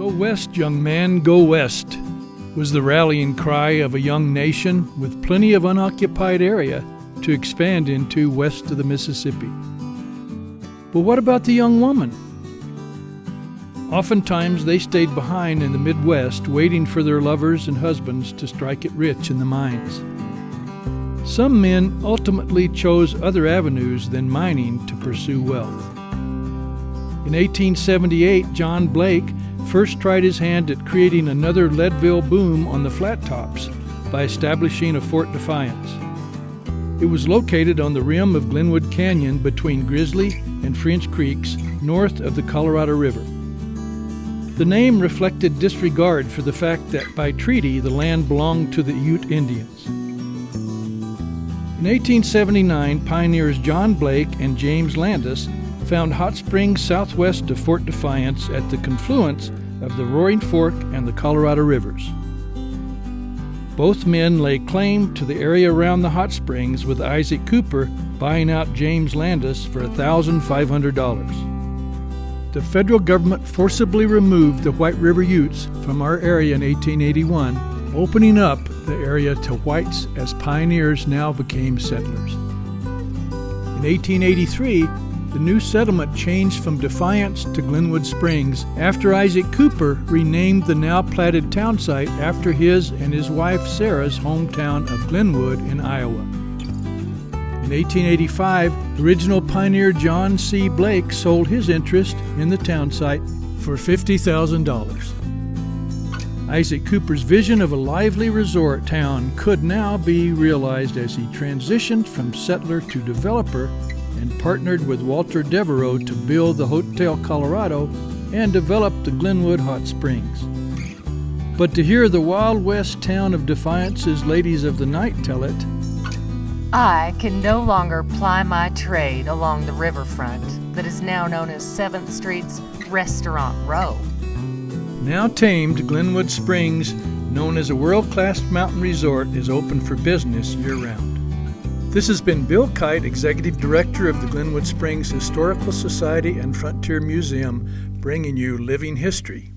Go west, young man, go west, was the rallying cry of a young nation with plenty of unoccupied area to expand into west of the Mississippi. But what about the young woman? Oftentimes they stayed behind in the Midwest waiting for their lovers and husbands to strike it rich in the mines. Some men ultimately chose other avenues than mining to pursue wealth. In 1878, John Blake first tried his hand at creating another Leadville boom on the flat tops by establishing a Fort Defiance. It was located on the rim of Glenwood Canyon between Grizzly and French Creeks, north of the Colorado River. The name reflected disregard for the fact that by treaty the land belonged to the Ute Indians. In 1879, pioneers John Blake and James Landis found hot springs southwest of Fort Defiance at the confluence of the Roaring Fork and the Colorado Rivers. Both men laid claim to the area around the hot springs, with Isaac Cooper buying out James Landis for $1,500. The federal government forcibly removed the White River Utes from our area in 1881, opening up the area to whites as pioneers now became settlers. In 1883, the new settlement changed from Defiance to Glenwood Springs after Isaac Cooper renamed the now platted town site after his and his wife Sarah's hometown of Glenwood in Iowa. In 1885, original pioneer John C. Blake sold his interest in the town site for $50,000. Isaac Cooper's vision of a lively resort town could now be realized as he transitioned from settler to developer and partnered with Walter Devereaux to build the Hotel Colorado and develop the Glenwood Hot Springs. But to hear the Wild West town of Defiance's ladies of the night tell it, I can no longer ply my trade along the riverfront that is now known as 7th Street's Restaurant Row. now tamed Glenwood Springs, known as a world-class mountain resort, is open for business year-round. This has been Bill Kight, Executive Director of the Glenwood Springs Historical Society and Frontier Museum, bringing you Living History.